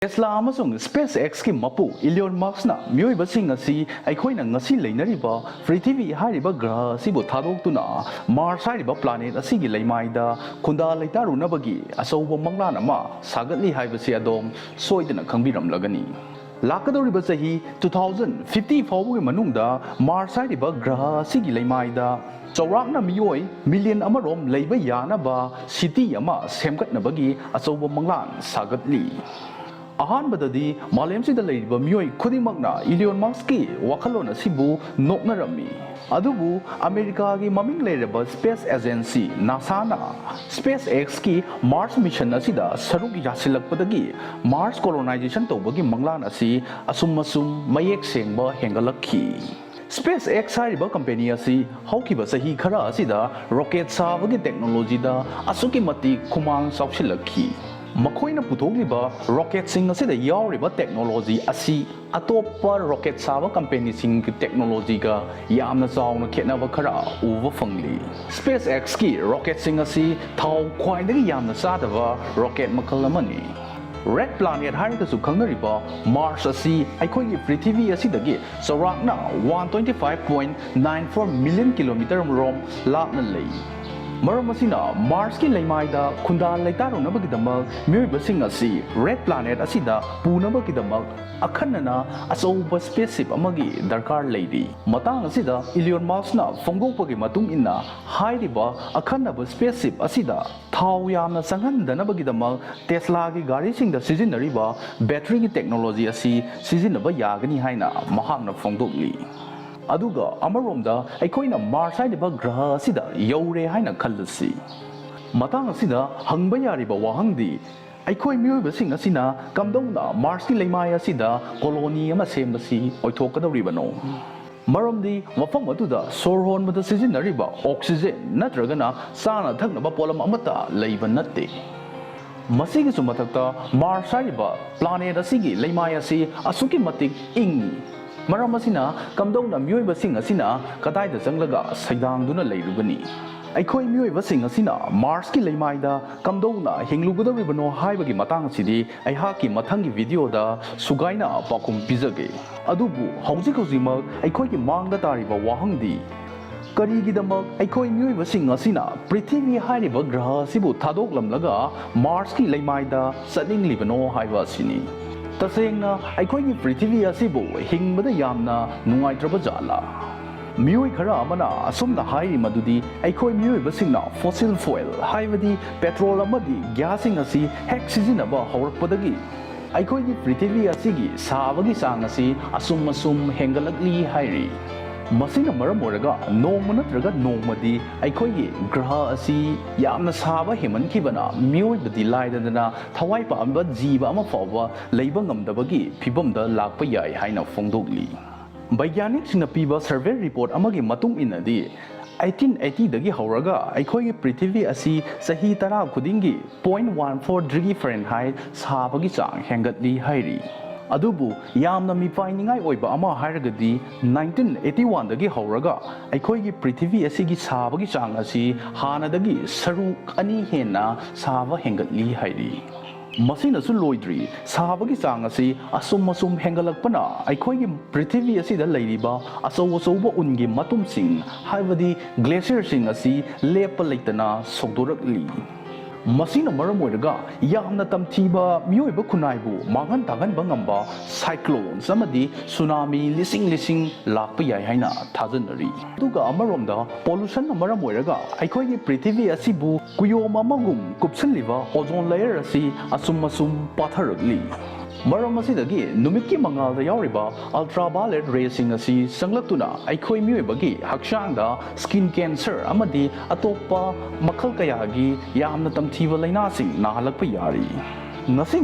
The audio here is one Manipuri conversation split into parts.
Tesla amasung SpaceX ki mapu Elon Musk na myoibasing asi Eikhoina ngasi leinariba Prithvi hariba graha sibu thadoktuna Mars hariba planet asigi leimaida khunda leitarunabagi asauba manglan ama sagatli haibasi adom soidana khangbiramlagani lakadoriba sahi 2050 fawgi manungda Mars hariba graha asigi leimaida chawrakna miyoi million amarom leiba yanaba city ama semgatnabagi asauba manglan sagatli Ahanbda Malemsida leiba miyoi khudimagna Elon Musk ki wakhalon asibu noknarami adubu America gi maming leiraba space agency NASA na SpaceX ki Mars mission asida saruk yasilakpadagi Mars colonisation tawbagi manglan asi asum mayek sengba hengalakhi SpaceX hariba company asi haukiba sahi khara asida rocket sabagi technology da asuki mati khumang sausilakhi Makhoina puthokliba rocket sing asida yauriba technology asi atopa rocket saba company sing technology ga yamna chawna khetnaba khara uba fangli SpaceX ki rocket sing asi thau khwaidagi yamna sadaba rocket makhal amani Red planet harikasu khangnariba Mars asi Eikhoigi Prithvi asidagi chawrakna 125.94 million kilometer rom lapna lei Maram asina Mars ki leimaida khunda leitarunabagidamag myoibasing asi red planet asida punabagidamag akhanna asauba spaceship amagi darkar leidi matang asida Elon Musk na fonggokpagi matung inna hairiba akhanna spaceship asida thau yamna sanghandanabagidamag Tesla gi gari singda sijinariba battery gi technology asi sijinaba yagani haina mahakna fonggokli aduga amaromda Eikhoina Mars haiba graha asida yaure haina khallasi matang asida hangba yariba wahangdi Eikhoi myoibasing asina kamdongna Mars ki leimai asida colony ama sembasi oithokadoribano maromdi mafam aduda sorhonbada sijinariba oxygen natragana sana thaknaba polam amata leiba natte masigi sumathakta Mars haiba planet asigi leimai asi asuki matik ingi Maram asina kamdongna myoibasing asina kadaida janglaga saidangduna leirubani Eikhoi myoibasing asina Mars ki leimaida kamdongna hinglugadoribano haibagi matang asidi aihaki mathangi video da sugaina pakum pizage adubu haujimak Eikhoi ki mangda tariba wahangdi Karigidamk Eikhoi myoibasing asina Prithvi hariba graha sibu thadoklamlaga Mars ki leimaida chatninglibno haiba asini Tasengna Eikhoigi Prithvi asibu hingbada yamna nungaitraba jala Miyoi khara amana asumna hairi madudi Eikhoi myoibasingna fossil fuel haibadi petrol amadi gasing asi hek sijinaba hourkpadei Eikhoigi Prithvi asigi sabagi sang asi asum hengalakli hairi Masina maram oraga nongma natraga nongmadi Eikhoigi graha asi yamna saba hemankhibana myoibadi laidana thawai paamba jiba ama fawba leiba ngamdabagi phibamda lakpa yai haina fongdokli Baigyanik sina piba survey report amagi matung inadi 1880 dagi hauraga Eikhoigi Prithvi asi sahi tara khudingi 0.14 degree Fahrenheit sabagi chang hengatli hairi adubu yamna mipainingai oiba ama hairagadi 1981 dagi hauraga Eikhoigi Prithvi asigi sabagi chang asi hanadagi saruk ani henna saba hengatli hairi masina su loidri sabagi chang asi asum hengalakpana Eikhoigi Prithvi asida leiriba asauba ungi matumsing haibadi glacier sing asi lepa leitana sogdorakli Masina maram oiraga yamna tamthiba myoiba khunaibu manghan taganba ngamba cyclones amadi tsunami lising lakpa yai haina thajanari aduga amaromda pollution maram oiraga Eikhoigi Prithvi asibu kuyom amagum kupsanliba ozone layer asi asum patharagli Maram asidagi numikki mangalda yauriba ultraviolet raysing asi sanglaktuna Eikhoi myoibagi hakchangda skin cancer amadi atopa makhal kayagi yamna tamthiba lainasing nahalakpa yari Ngasi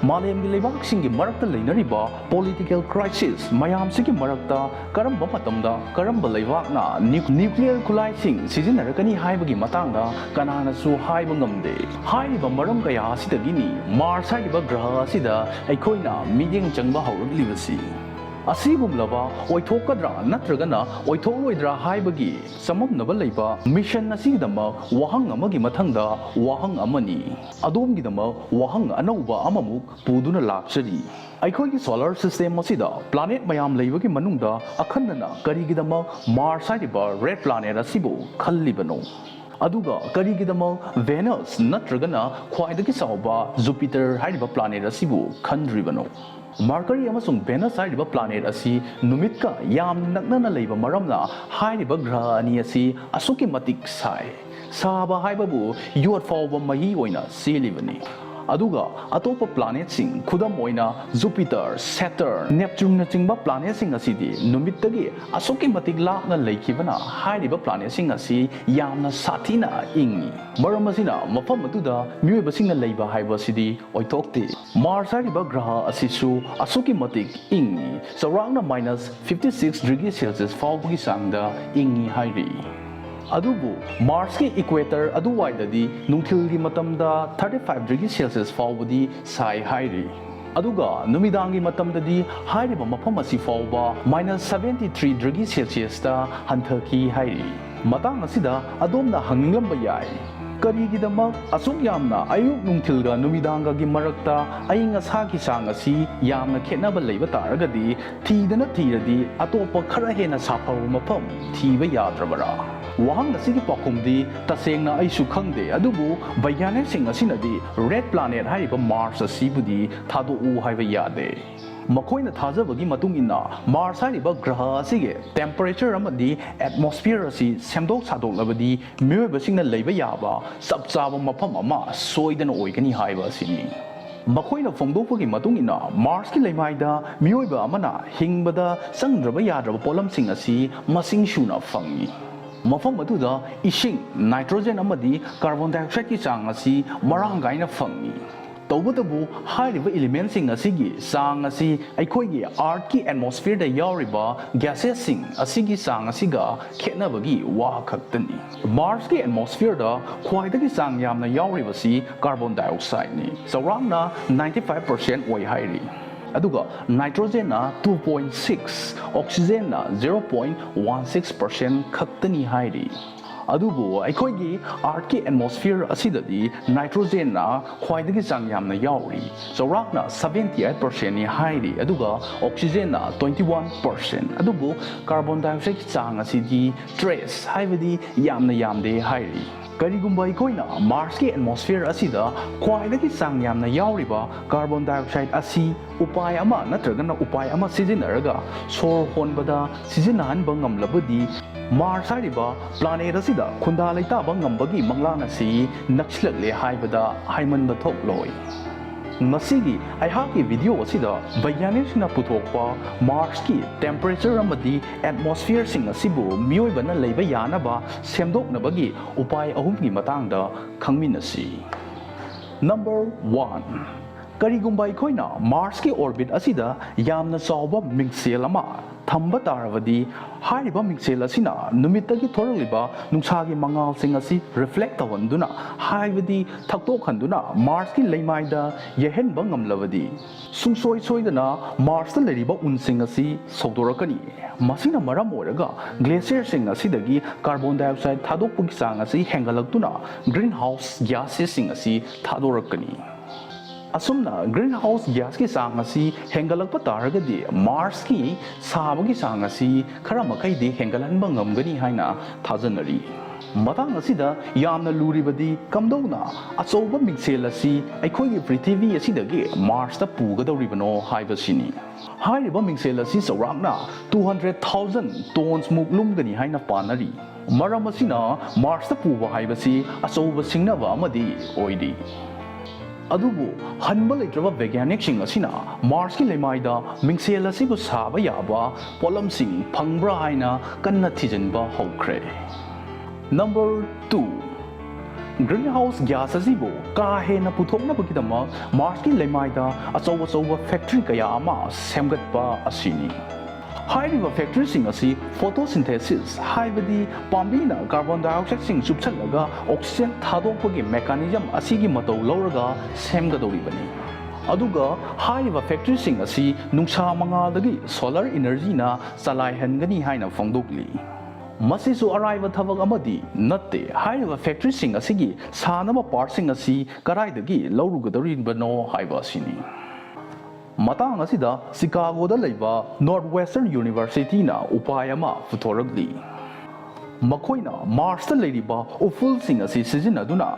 malemgi leibaksingi marakta leinariba political crisis mayamsigi marakta karamba matamda karamba leibakna nuclear khulaising sijinarakani haibagi matangda kananasu haiba ngamde haiba maram kaya asidagini Mars haiba graha asida Eikhoina midyeng changba hauruglibasi ꯑꯁꯤꯒꯨꯝꯂꯕ ꯑꯣꯏꯊꯣꯛꯀꯗ꯭ꯔꯥ ꯅꯠꯇ꯭ꯔꯒꯅ ꯑꯣꯏꯊꯣꯛꯂꯣꯏꯗ꯭ꯔꯥ ꯍꯥꯏꯕꯒꯤ ꯆꯃꯝꯅꯕ ꯂꯩꯕ ꯃꯤꯁꯟ ꯑꯁꯤꯒꯤꯗꯃꯛ ꯋꯥꯍꯪ ꯑꯃꯒꯤ ꯃꯊꯪꯗ ꯋꯥꯍꯪ ꯑꯃꯅꯤ ꯑꯗꯣꯝꯒꯤꯗꯃꯛ ꯋꯥꯍꯪ ꯑꯅꯧꯕ ꯑꯃꯃꯨꯛ ꯄꯨꯗꯨꯅ ꯂꯥꯛꯆꯔꯤ ꯑꯩꯈꯣꯏꯒꯤ ꯁꯣꯂꯔ ꯁꯤꯁꯇꯦꯝ ꯑꯁꯤꯗ ꯄ꯭ꯂꯥꯅꯦꯠ ꯃꯌꯥꯝ ꯂꯩꯕꯒꯤ ꯃꯅꯨꯡꯗ ꯑꯈꯟꯅꯅ ꯀꯔꯤꯒꯤꯗꯃꯛ ꯃꯥꯔꯁ ꯍꯥꯏꯔꯤꯕ ꯔꯦꯗ ꯄ꯭ꯂꯥꯅꯦꯠ ꯑꯁꯤꯕꯨ ꯈꯜꯂꯤꯕꯅꯣ ꯑꯗꯨꯒ ꯀꯔꯤꯒꯤꯗꯃꯛ ꯚꯦꯅꯁ ꯅꯠꯇ꯭ꯔꯒꯅ ꯈ꯭ꯋꯥꯏꯗꯒꯤ ꯆꯥꯎꯕ ꯖꯨꯄꯤꯇꯔ ꯍꯥꯏꯔꯤꯕ ꯄ꯭ꯂꯥꯅꯦꯠ ꯑꯁꯤꯕꯨ ꯈꯟꯗ꯭ꯔꯤꯕꯅꯣ ꯃꯥꯔꯀꯔꯤ ꯑꯃꯁꯨꯡ ꯚꯦꯅꯁ ꯍꯥꯏꯔꯤꯕ ꯄ꯭ꯂꯥꯅꯦꯠ ꯑꯁꯤ ꯅꯨꯃꯤꯠꯀ ꯌꯥꯝꯅ ꯅꯛꯅꯅ ꯂꯩꯕ ꯃꯔꯝꯅ ꯍꯥꯏꯔꯤꯕ ꯒ꯭ꯔꯍ ꯑꯅꯤ ꯑꯁꯤ ꯑꯁꯨꯛꯀꯤ ꯃꯇꯤꯛ ꯁꯥꯏ ꯁꯥꯕ ꯍꯥꯏꯕꯕు ꯌꯣꯠ ꯐꯥꯎꯕ ꯃꯍꯤ ꯑꯣꯏꯅ ꯆꯦꯜꯂꯤꯕꯅꯤ ꯑꯗꯨꯒ ꯑꯇꯣꯞꯄ ꯄ꯭ꯂꯥꯅꯦꯠꯁꯤꯡ ꯈꯨꯗꯝ ꯑꯣꯏꯅ ꯖꯨꯄꯤꯇꯔ ꯁꯦꯇꯔꯟ ꯅꯦꯞꯆꯨꯟꯅꯆꯤꯡꯕ ꯄ꯭ꯂꯥꯅꯦꯠꯁꯤꯡ ꯑꯁꯤꯗꯤ ꯅꯨꯃꯤꯠꯇꯒꯤ ꯑꯁꯨꯛꯀꯤ ꯃꯇꯤꯛ ꯂꯥꯞꯅ ꯂꯩꯈꯤꯕꯅ ꯍꯥꯏꯔꯤꯕ ꯄ꯭ꯂꯥꯅꯦꯠꯁꯤꯡ ꯑꯁꯤ ꯌꯥꯝꯅ ꯁꯥꯊꯤꯅ ꯏꯪꯉꯤ ꯃꯔꯝ ꯑꯁꯤꯅ ꯃꯐꯝ ꯑꯗꯨꯗ ꯃꯤꯑꯣꯏꯕꯁꯤꯡꯅ ꯂꯩꯕ ꯍꯥꯏꯕ ꯑꯁꯤꯗꯤ ꯑꯣꯏꯊꯣꯛꯇꯦ ꯃꯥꯔꯁ ꯍꯥꯏꯔꯤꯕ ꯒ꯭ꯔꯍ ꯑꯁꯤꯁꯨ ꯑꯁꯨꯛꯀꯤ ꯃꯇꯤꯛ ꯏꯪꯉꯤ ꯆꯥꯎꯔꯥꯛꯅ -56 ꯗꯤꯒ꯭ꯔꯤ ꯁꯦꯜꯁꯤꯌꯁ ꯐꯥꯎꯕꯒꯤ ꯆꯥꯡꯗ ꯏꯪꯉꯤ ꯍꯥꯏꯔꯤ ꯑꯗꯨꯕꯨ ꯃꯥꯔꯁꯀꯤ ꯏꯀ꯭ꯋꯦꯇꯔ ꯑꯗꯨꯋꯥꯏꯗꯗꯤ ꯅꯨꯡꯊꯤꯜꯒꯤ ꯃꯇꯝꯗ 35 ꯗꯤꯒ꯭ꯔꯤ ꯁꯦꯜꯁꯤꯌꯁ ꯐꯥꯎꯕꯗꯤ ꯁꯥꯏ ꯍꯥꯏꯔꯤ ꯑꯗꯨꯒ ꯅꯨꯃꯤꯗꯥꯡꯒꯤ ꯃꯇꯝꯗꯗꯤ ꯍꯥꯏꯔꯤꯕ ꯃꯐꯝ ꯑꯁꯤ ꯐꯥꯎꯕ -73 ꯗꯤꯒ꯭री ꯁꯦꯜꯁꯤꯌꯁꯇ ꯍꯟꯊꯈꯤ ꯍꯥꯏꯔꯤ ꯃꯇꯥꯡ ꯑꯁꯤꯗ ꯑꯗꯣꯝꯅ ꯍꯪꯅꯤꯡꯂꯝꯕ ꯌꯥꯏ ꯀꯔꯤꯒꯤꯗꯃꯛ ꯑꯁꯨꯛ ꯌꯥꯝꯅ ꯑꯌꯨꯛ ꯅꯨꯡꯊꯤꯜꯒ ꯅꯨꯃꯤꯗꯥꯡꯒꯒꯤ ꯃꯔꯛꯇ ꯑꯏꯪ ꯑꯁꯥꯒꯤ ꯆꯥꯡ ꯑꯁꯤ ꯌꯥꯝꯅ ꯈꯦꯠꯅꯕ ꯂꯩꯕ ꯇꯥꯔꯒꯗꯤ ꯊꯤꯔꯗꯤ ꯑꯇꯣꯞꯄ ꯈꯔ ꯍꯦꯟꯅ ꯁꯥꯐꯕ ꯃꯐꯝ ꯊꯤꯕ ꯌꯥꯗ꯭ꯔꯕꯔꯥ ꯋꯥꯍꯪ ꯑꯁꯤꯒꯤ ꯄꯥꯎꯈꯨꯝꯗꯤ ꯇꯁꯦꯡꯅ ꯑꯩꯁꯨ ꯈꯪꯗꯦ ꯑꯗꯨꯕꯨ ꯕꯩꯖ꯭ञꯥꯅꯤꯛꯁꯤꯡ ꯑꯁꯤꯅꯗꯤ ꯔꯦꯗ ꯄ꯭ꯂꯥꯅꯦꯠ ꯍꯥꯏꯔꯤꯕ ꯃꯥꯔꯁ ꯑꯁꯤꯕꯨꯗꯤ ꯊꯥꯗꯣꯛꯎ ꯍꯥꯏꯕ ꯌꯥꯗꯦ ꯃꯈꯣꯏꯅ ꯊꯥꯖꯕꯒꯤ ꯃꯇꯨꯡ ꯏꯟꯅ ꯃꯥꯔꯁ ꯍꯥꯏꯔꯤꯕ ꯒ꯭ꯔꯍ ꯑꯁꯤꯒꯤ ꯇꯦꯝꯄꯔꯦꯆꯔ ꯑꯃꯗꯤ ꯑꯦꯠꯃꯣꯁꯐꯤꯌꯔ ꯑꯁꯤ ꯁꯦꯝꯗꯣꯛ ꯁꯥꯗꯣꯛꯂꯕꯗꯤ ꯃꯤꯑꯣꯏꯕꯁꯤꯡꯅ ꯂꯩꯕ ꯌꯥꯕ ꯆꯞ ꯆꯥꯕ ꯃꯐꯝ ꯑꯃ ꯁꯣꯏꯗꯅ ꯑꯣꯏꯒꯅꯤ ꯍꯥꯏꯕ ꯑꯁꯤꯅꯤ ꯃꯈꯣꯏꯅ ꯐꯣꯡꯗꯣꯛꯄꯒꯤ ꯃꯇꯨꯡ ꯏꯟꯅ ꯃꯥꯔꯁꯀꯤ ꯂꯩꯃꯥꯏꯗ ꯃꯤꯑꯣꯏꯕ ꯑꯃꯅ ꯍꯤꯡꯕꯗ ꯆꯪꯗ꯭ꯔꯕ ꯌꯥꯗ꯭ꯔꯕ ꯄꯣꯠꯂꯝꯁꯤꯡ ꯑꯁꯤ ꯃꯁꯤꯡ ꯁꯨꯅ ꯐꯪꯏ ꯃꯐꯝ ꯑꯗꯨꯗ ꯏꯁꯤꯡ ꯅꯥꯏꯇ꯭ꯔꯣꯖꯦꯟ ꯑꯃꯗꯤ ꯀꯥꯔꯕꯣꯟ ꯗꯥꯏꯑꯣꯛꯁꯥꯏꯗꯀꯤ ꯆꯥꯡ ꯑꯁꯤ ꯃꯔꯥꯡ ꯀꯥꯏꯅ ꯐꯪꯏ ꯇꯧꯕꯇꯕꯨ ꯍꯥꯏꯔꯤꯕ ꯏꯂꯤꯃꯦꯟꯁꯤꯡ ꯑꯁꯤꯒꯤ ꯆꯥꯡ ꯑꯁꯤ ꯑꯩꯈꯣꯏꯒꯤ ꯑꯥꯔꯊꯀꯤ ꯑꯦꯠꯃꯣꯁꯐꯤꯌꯔꯗ ꯌꯥꯎꯔꯤꯕ ꯒ꯭ꯌꯥꯁꯦꯁꯁꯤꯡ ꯑꯁꯤꯒꯤ ꯆꯥꯡ ꯑꯁꯤꯒ ꯈꯦꯠꯅꯕꯒꯤ ꯋꯥ ꯈꯛꯇꯅꯤ ꯃꯥꯔꯁꯀꯤ ꯑꯦꯠꯃꯣꯁꯐꯤꯌꯔꯗ ꯈ꯭ꯋꯥꯏꯗꯒꯤ ꯆꯥꯡ ꯌꯥꯝꯅ ꯌꯥꯎꯔꯤꯕꯁꯤ ꯀꯥꯔꯕꯣꯟ ꯗꯥꯏꯑꯣꯛꯁꯥꯏꯗꯅꯤ ꯆꯥꯎꯔꯥꯛꯅ 95% ꯑꯣꯏ ꯍꯥꯏꯔꯤ ꯑꯗꯨꯒ ꯅꯥꯏꯇ꯭ꯔꯣꯖꯦꯟꯅ 2.6 ꯑꯣꯛꯁꯤꯖꯦꯟꯅ 0.16% ꯈꯛꯇꯅꯤ ꯍꯥꯏꯔꯤ ꯑꯗꯨꯕꯨ ꯑꯩꯈꯣꯏꯒꯤ ꯑꯥꯔꯊꯀꯤ ꯑꯦꯠꯃꯣꯁꯐꯤꯌꯔ ꯑꯁꯤꯗꯗꯤ ꯅꯥꯏꯇ꯭ꯔꯣꯖꯦꯟꯅ ꯈ꯭ꯋꯥꯏꯗꯒꯤ ꯆꯥꯡ ꯌꯥꯝꯅ ꯌꯥꯎꯔꯤ ꯆꯥꯎꯔꯥꯛꯅ 78%ꯅꯤ ꯍꯥꯏꯔꯤ ꯑꯗꯨꯒ ꯑꯣꯛꯁꯤꯖꯦꯟꯅ 21% ꯑꯗꯨꯕꯨ ꯀꯥꯔꯕꯣꯟ ꯗꯥꯏꯑꯣꯛꯁꯥꯏꯗꯀꯤ ꯆꯥꯡ ꯑꯁꯤꯗꯤ ꯇ꯭ꯔꯦꯁ ꯍꯥꯏꯕꯗꯤ ꯌꯥꯝꯅ ꯌꯥꯝꯗꯦ ꯍꯥꯏꯔꯤ ꯀꯔꯤꯒꯨꯝꯕ ꯑꯩꯈꯣꯏꯅ ꯃꯥꯔꯁꯀꯤ ꯑꯦꯠꯃꯣꯁꯐꯤꯌꯔ ꯑꯁꯤꯗ ꯈ꯭ꯋꯥꯏꯗꯒꯤ ꯆꯥꯡ ꯌꯥꯝꯅ ꯌꯥꯎꯔꯤꯕ ꯀꯥꯔꯕꯣꯟ ꯗꯥꯏꯑꯣꯛꯁꯥꯏꯗ ꯑꯁꯤ ꯎꯄꯥꯏ ꯑꯃ ꯅꯠꯇ꯭ꯔꯒꯅ ꯎꯄꯥꯏ ꯑꯃ ꯁꯤꯖꯤꯟꯅꯔꯒ ꯁꯣꯔ ꯍꯣꯟꯕꯗ ꯁꯤꯖꯤꯟꯅꯍꯟꯕ ꯉꯝꯂꯕꯗꯤ ꯃꯥꯔꯁ ꯍꯥꯏꯔꯤꯕ ꯄ꯭ꯂꯥꯅꯦꯠ ꯑꯁꯤꯗ ꯈꯨꯟꯗꯥ ꯂꯩꯇꯥꯕ ꯉꯝꯕꯒꯤ ꯃꯪꯂꯥꯟ ꯑꯁꯤ ꯅꯛꯁꯤꯜꯂꯛꯂꯦ ꯍꯥꯏꯕꯗ ꯍꯥꯏꯃꯟꯕ ꯊꯣꯛꯂꯣꯏ ꯉꯁꯤꯒꯤ ꯑꯩꯍꯥꯛꯀꯤ ꯚꯤꯗꯤꯑꯣ ꯑꯁꯤꯗ ꯕꯩꯖ꯭ञꯥꯅꯤꯛꯁꯤꯡꯅ ꯄꯨꯊꯣꯛꯄ ꯃꯥꯔꯁꯀꯤ ꯇꯦꯝꯄꯔꯦꯆꯔ ꯑꯃꯗꯤ ꯑꯦꯠꯃꯣꯁꯐꯤꯌꯔꯁꯤꯡ ꯑꯁꯤꯕꯨ ꯃꯤꯑꯣꯏꯕꯅ ꯂꯩꯕ ꯌꯥꯅꯕ ꯁꯦꯝꯗꯣꯛꯅꯕꯒꯤ ꯎꯄꯥꯏ ꯑꯍꯨꯝꯒꯤ ꯃꯇꯥꯡꯗ ꯈꯪꯃꯤꯟꯅꯁꯤ ꯅꯝꯕꯔ 1 ꯀꯔꯤꯒꯨꯝꯕ ꯑꯩꯈꯣꯏꯅ ꯃꯥꯔꯁꯀꯤ ꯑꯣꯔꯕꯤꯠ ꯑꯁꯤꯗ ꯌꯥꯝꯅ ꯆꯥꯎꯕ ꯃꯤꯡꯁꯦꯜ ꯑꯃ ꯊꯝꯕ ꯇꯥꯔꯕꯗꯤ ꯍꯥꯏꯔꯤꯕ ꯃꯤꯡꯁꯦꯜ ꯑꯁꯤꯅ ꯅꯨꯃꯤꯠꯇꯒꯤ ꯊꯣꯔꯛꯂꯤꯕ ꯅꯨꯡꯁꯥꯒꯤ ꯃꯉꯥꯜꯁꯤꯡ ꯑꯁꯤ ꯔꯤꯐ꯭ꯂꯦꯛ ꯇꯧꯍꯟꯗꯨꯅ ꯍꯥꯏꯕꯗꯤ ꯊꯛꯇꯣꯛꯍꯟꯗꯨꯅ ꯃꯥꯔꯁꯀꯤ ꯂꯩꯃꯥꯏꯗ ꯌꯩꯍꯟꯕ ꯉꯝꯂꯕꯗꯤ ꯁꯨꯡꯁꯣꯏ ꯁꯣꯏꯗꯅ ꯃꯥꯔꯁꯇ ꯂꯩꯔꯤꯕ ꯎꯟꯁꯤꯡ ꯑꯁꯤ ꯁꯧꯗꯣꯔꯛꯀꯅꯤ ꯃꯁꯤꯅ ꯃꯔꯝ ꯑꯣꯏꯔꯒ ꯒ꯭ꯂꯦꯁꯤꯌꯔꯁꯤꯡ ꯑꯁꯤꯗꯒꯤ ꯀꯥꯔꯕꯣꯟ ꯗꯥꯏꯑꯣꯛꯁꯥꯏꯗ ꯊꯥꯗꯣꯛꯄꯒꯤ ꯆꯥꯡ ꯑꯁꯤ ꯍꯦꯟꯒꯠꯂꯛꯇꯨꯅ ꯒ꯭ꯔꯤꯟ ꯍꯥꯎꯁ ꯒ꯭ꯌꯥꯁꯦꯁꯁꯤꯡ ꯑꯁꯤ ꯊꯥꯗꯣꯔꯛꯀꯅꯤ ꯑꯁꯨꯝꯅ ꯒ꯭ꯔꯤꯟ ꯍꯥꯎꯁ ꯒ꯭ꯌꯥꯁꯀꯤ ꯆꯥꯡ ꯑꯁꯤ ꯍꯦꯟꯒꯠꯂꯛꯄ ꯇꯥꯔꯒꯗꯤ ꯃꯥꯔꯁꯀꯤ ꯁꯥꯕꯒꯤ ꯆꯥꯡ ꯑꯁꯤ ꯈꯔ ꯃꯈꯩꯗꯤ ꯍꯦꯟꯒꯠꯍꯟꯕ ꯉꯝꯒꯅꯤ ꯍꯥꯏꯅ ꯊꯥꯖꯅꯔꯤ ꯃꯇꯥꯡ ꯑꯁꯤꯗ ꯌꯥꯝꯅ ꯂꯨꯔꯤꯕꯗꯤ ꯀꯝꯗꯧꯅ ꯑꯆꯧꯕ ꯃꯤꯡꯁꯦꯜ ꯑꯁꯤ ꯑꯩꯈꯣꯏꯒꯤ ꯄ꯭ꯔꯤꯊꯤꯕꯤ ꯑꯁꯤꯗꯒꯤ ꯃꯥꯔꯁꯇ ꯄꯨꯒꯗꯧꯔꯤꯕꯅꯣ ꯍꯥꯏꯕꯁꯤꯅꯤ ꯍꯥꯏꯔꯤꯕ ꯃꯤꯡꯁꯦꯜ ꯑꯁꯤ ꯆꯥꯎꯔꯥꯛꯅ 200,000 ꯇꯣꯟꯁꯃꯨꯛ ꯂꯨꯝꯒꯅꯤ ꯍꯥꯏꯅ ꯄꯥꯅꯔꯤ ꯃꯔꯝ ꯑꯁꯤꯅ ꯃꯥꯔꯁꯇ ꯄꯨꯕ ꯍꯥꯏꯕꯁꯤ ꯑꯆꯧꯕ ꯁꯤꯡꯅꯕ ꯑꯃꯗꯤ ꯑꯣꯏꯔꯤ ꯑꯗꯨꯕꯨ ꯍꯟꯕ ꯂꯩꯇ꯭ꯔꯕ ꯕꯩꯖ꯭ञꯥꯅꯤꯛꯁꯤꯡ ꯑꯁꯤꯅ ꯃꯥꯔꯁꯀꯤ ꯂꯩꯃꯥꯏꯗ ꯃꯤꯡꯁꯦꯜ ꯑꯁꯤꯕꯨ ꯁꯥꯕ ꯌꯥꯕ ꯄꯣꯠꯂꯝꯁꯤꯡ ꯐꯪꯕ꯭ꯔꯥ ꯍꯥꯏꯅ ꯀꯟꯅ ꯊꯤꯖꯤꯟꯕ ꯍꯧꯈ꯭ꯔꯦ ꯅꯝꯕꯔ 2 ꯒ꯭ꯔꯤꯟ ꯍꯥꯎꯁ ꯒ꯭ꯌꯥꯁ ꯑꯁꯤꯕꯨ ꯀꯥ ꯍꯦꯟꯅ ꯄꯨꯊꯣꯛꯅꯕꯒꯤꯗꯃꯛ ꯃꯥꯔꯁꯀꯤ ꯂꯩꯃꯥꯏꯗ ꯑꯆꯧꯕ ꯐꯦꯛꯇ꯭ꯔꯤ ꯀꯌꯥ ꯑꯃ ꯁꯦꯝꯒꯠꯄ ꯑꯁꯤꯅꯤ ꯍꯥꯏꯔꯤꯕ ꯐꯦꯛꯇ꯭ꯔꯤꯁꯤꯡ ꯑꯁꯤ ꯐꯣꯇꯣꯁꯤꯟꯊꯦꯁꯤꯁ ꯍꯥꯏꯕꯗꯤ ꯄꯥꯝꯕꯤꯅ ꯀꯥꯔꯕꯣꯟ ꯗꯥꯏꯑꯣꯛꯁꯥꯏꯗꯁꯤꯡ ꯆꯨꯞꯁꯤꯜꯂꯒ ꯑꯣꯛꯁꯤꯖꯦꯟ ꯊꯥꯗꯣꯛꯄꯒꯤ ꯃꯦꯀꯥꯅꯤꯖꯝ ꯑꯁꯤꯒꯤ ꯃꯇꯧ ꯂꯧꯔꯒ ꯁꯦꯝꯒꯗꯧꯔꯤꯕꯅꯤ ꯑꯗꯨꯒ ꯍꯥꯏꯔꯤꯕ ꯐꯦꯛꯇꯔꯤꯁꯤꯡ ꯑꯁꯤ ꯅꯨꯡꯁꯥ ꯃꯉꯥꯜꯗꯒꯤ ꯁꯣꯂꯔ ꯏꯅꯔꯖꯤꯅ ꯆꯂꯥꯏꯍꯟꯒꯅꯤ ꯍꯥꯏꯅ ꯐꯣꯡꯗꯣꯛꯂꯤ꯫ ꯃꯁꯤꯁꯨ ꯑꯔꯥꯏꯕ ꯊꯕꯛ ꯑꯃꯗꯤ ꯅꯠꯇꯦ꯫ ꯍꯥꯏꯔꯤꯕ ꯐꯦꯛꯇꯔꯤꯁꯤꯡ ꯑꯁꯤꯒꯤ ꯁꯥꯅꯕ ꯄꯥꯔꯠꯁꯤꯡ ꯑꯁꯤ ꯀꯗꯥꯏꯗꯒꯤ ꯂꯧꯔꯨꯒꯗꯧꯔꯤꯕꯅꯣ ꯍꯥꯏꯕ ꯑꯁꯤꯅꯤ꯫ ꯃꯇꯥꯡ ꯑꯁꯤꯗ ꯆꯤꯀꯥꯒꯣꯗ ꯂꯩꯕ ꯅꯣꯔꯊ ꯋꯦꯁꯇꯔꯟ ꯌꯨꯅꯤꯚꯔꯁꯤꯇꯤꯅ ꯎꯄꯥꯏ ꯑꯃ ꯄꯨꯊꯣꯔꯛꯂꯤ꯫ ꯃꯈꯣꯏꯅ ꯃꯥꯔꯁꯇ ꯂꯩꯔꯤꯕ ꯎꯐꯨꯜꯁꯤꯡ ꯑꯁꯤ ꯁꯤꯖꯤꯟꯅꯗꯨꯅ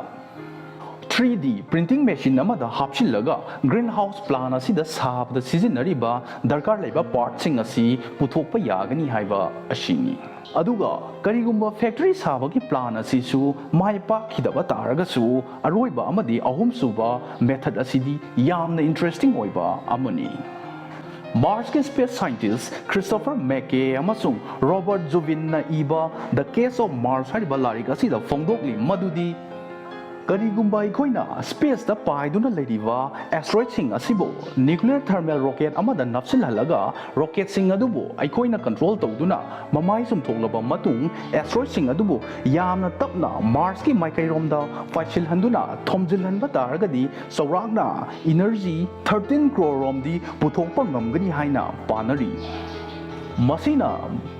3D ꯄ꯭ꯔꯤꯟꯇꯤꯡ ꯃꯦꯁꯤꯟ ꯑꯃꯗ ꯍꯥꯞꯆꯤꯜꯂꯒ ꯒ꯭ꯔꯤꯟ ꯍꯥꯎꯁ ꯄ꯭ꯂꯥꯟ ꯑꯁꯤꯗ ꯁꯥꯕꯗ ꯁꯤꯖꯤꯟꯅꯔꯤꯕ ꯗꯔꯀꯥꯔ ꯂꯩꯕ ꯄꯥꯔꯠꯁꯤꯡ ꯑꯁꯤ ꯄꯨꯊꯣꯛꯄ ꯌꯥꯒꯅꯤ ꯍꯥꯏꯕ ꯑꯁꯤꯅꯤ꯫ ꯑꯗꯨꯒ ꯀꯔꯤꯒꯨꯝꯕ ꯐꯦꯛꯇꯔꯤ ꯁꯥꯕꯒꯤ ꯄ꯭ꯂꯥꯟ ꯑꯁꯤꯁꯨ ꯃꯥꯏ ꯄꯥꯛꯈꯤꯗꯕ ꯇꯥꯔꯒꯁꯨ ꯑꯔꯣꯏꯕ ꯑꯃꯗꯤ ꯑꯍꯨꯝꯁꯨꯕ ꯃꯦꯊꯗ ꯑꯁꯤꯗꯤ ꯌꯥꯝꯅ ꯏꯟꯇꯔꯦꯁꯇꯤꯡ ꯑꯣꯏꯕ ꯑꯃꯅꯤ꯫ ꯃꯥꯔꯁꯀꯤ ꯁ꯭ꯄꯦꯁ ꯁꯥꯏꯟꯇꯤꯁꯠ ꯈ꯭ꯔꯤꯁꯇꯣꯐꯔ ꯃꯦꯀꯦ ꯑꯃꯁꯨꯡ ꯔꯣꯕꯔꯠ ꯖꯨꯕꯤꯟꯅ ꯏꯕ ꯗ ꯀꯦꯁ ꯑꯣꯐ ꯃꯥꯔꯁ ꯍꯥꯏꯔꯤꯕ ꯂꯥꯏꯔꯤꯛ ꯑꯁꯤꯗ ꯐꯣꯡꯗꯣꯛꯂꯤ ꯃꯗꯨꯗꯤ ꯀꯔꯤꯒꯨꯝꯕ ꯑꯩꯈꯣꯏꯅ ꯁ꯭ꯄꯦꯁꯇ ꯄꯥꯏꯗꯨꯅ ꯂꯩꯔꯤꯕ ꯑꯦꯁꯇ꯭ꯔꯣꯏꯗꯁꯤꯡ ꯑꯁꯤꯕꯨ ꯅ꯭ꯌꯨꯀ꯭ꯂꯤꯌꯔ ꯊꯔꯃꯦꯜ ꯔꯣꯀꯦꯠ ꯑꯃꯗ ꯅꯞꯁꯤꯜꯍꯜꯂꯒ ꯔꯣꯀꯦꯠꯁꯤꯡ ꯑꯗꯨꯕꯨ ꯑꯩꯈꯣꯏꯅ ꯀꯟꯇ꯭ꯔꯣꯜ ꯇꯧꯗꯨꯅ ꯃꯃꯥꯏ ꯆꯨꯝꯊꯣꯛꯂꯕ ꯃꯇꯨꯡ ꯑꯦꯁꯇ꯭ꯔꯣꯏꯗꯁꯤꯡ ꯑꯗꯨꯕꯨ ꯌꯥꯝꯅ ꯇꯞꯅ ꯃꯥꯔꯁꯀꯤ ꯃꯥꯏꯀꯩꯔꯣꯝꯗ ꯄꯥꯏꯁꯤꯜꯍꯟꯗꯨꯅ ꯊꯣꯝꯖꯤꯜꯍꯟꯕ ꯇꯥꯔꯒꯗꯤ ꯆꯥꯎꯔꯥꯛꯅ ꯏꯅꯔꯖꯤ 13 ꯀ꯭ꯔꯣꯔ ꯄꯨꯊꯣꯛꯄ ꯉꯝꯒꯅꯤ ꯍꯥꯏꯅ ꯄꯥꯅꯔꯤ꯫ ꯃꯁꯤꯅ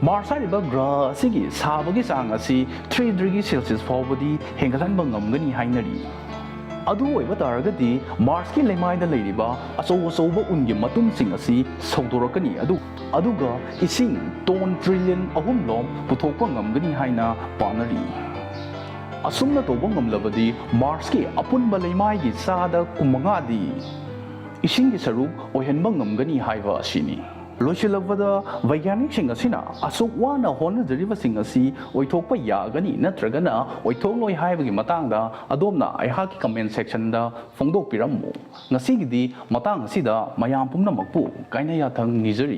ꯃꯥꯔꯁ ꯍꯥꯏꯔꯤꯕ ꯒ꯭ꯔꯍ ꯑꯁꯤꯒꯤ ꯁꯥꯕꯒꯤ ꯆꯥꯡ ꯑꯁꯤ 3 ꯗꯤꯒ꯭ꯔꯤ ꯁꯦꯜꯁꯤꯌꯁ ꯐꯥꯎꯕꯗꯤ ꯍꯦꯟꯒꯠꯍꯟꯕ ꯉꯝꯒꯅꯤ ꯍꯥꯏꯅꯔꯤ꯫ ꯑꯗꯨ ꯑꯣꯏꯕ ꯇꯥꯔꯒꯗꯤ ꯃꯥꯔꯁꯀꯤ ꯂꯩꯃꯥꯏꯗ ꯂꯩꯔꯤꯕ ꯑꯆꯧ ꯑꯆꯧꯕ ꯎꯟꯒꯤ ꯃꯇꯨꯝꯁꯤꯡ ꯑꯁꯤ ꯁꯧꯗꯣꯔꯛꯀꯅꯤ ꯑꯗꯨꯒ ꯏꯁꯤꯡ ꯇꯣꯟ ꯇ꯭ꯔꯤꯂꯤꯌꯟ 3 ꯄꯨꯊꯣꯛꯄ ꯉꯝꯒꯅꯤ ꯍꯥꯏꯅ ꯄꯥꯅꯔꯤ꯫ ꯑꯁꯨꯝꯅ ꯇꯧꯕ ꯉꯝꯂꯕꯗꯤ ꯃꯥꯔꯁꯀꯤ ꯑꯄꯨꯟꯕ ꯂꯩꯃꯥꯏꯒꯤ ꯆꯥꯗ 15ꯗꯤ ꯏꯁꯤꯡꯒꯤ ꯁꯔꯨꯛ ꯑꯣꯏꯍꯟꯕ ꯉꯝꯒꯅꯤ ꯍꯥꯏꯕ ꯑꯁꯤꯅꯤ꯫ ꯂꯣꯏꯁꯤꯜꯂꯛꯄꯗ ꯕꯩज्ञꯥꯅꯤꯛꯁꯤꯡ ꯑꯁꯤꯅ ꯑꯁꯨꯛ ꯋꯥꯅ ꯍꯣꯠꯅꯖꯔꯤꯕꯁꯤꯡ ꯑꯁꯤ ꯑꯣꯏꯊꯣꯛꯄ ꯌꯥꯒꯅꯤ ꯅꯠꯇ꯭ꯔꯒꯅ ꯑꯣꯏꯊꯣꯛꯂꯣꯏ ꯍꯥꯏꯕꯒꯤ ꯃꯇꯥꯡꯗ ꯑꯗꯣꯝꯅ ꯑꯩꯍꯥꯛꯀꯤ ꯀꯃꯦꯟꯠ ꯁꯦꯛꯁꯟꯗ ꯐꯣꯡꯗꯣꯛꯄꯤꯔꯝꯃꯨ꯫ ꯉꯁꯤꯒꯤꯗꯤ ꯃꯇꯥꯡ ꯑꯁꯤꯗ ꯃꯌꯥꯝ ꯄꯨꯝꯅꯃꯛꯄꯨ ꯀꯥꯏꯅ ꯌꯥꯊꯪ ꯅꯤꯖꯔꯤ꯫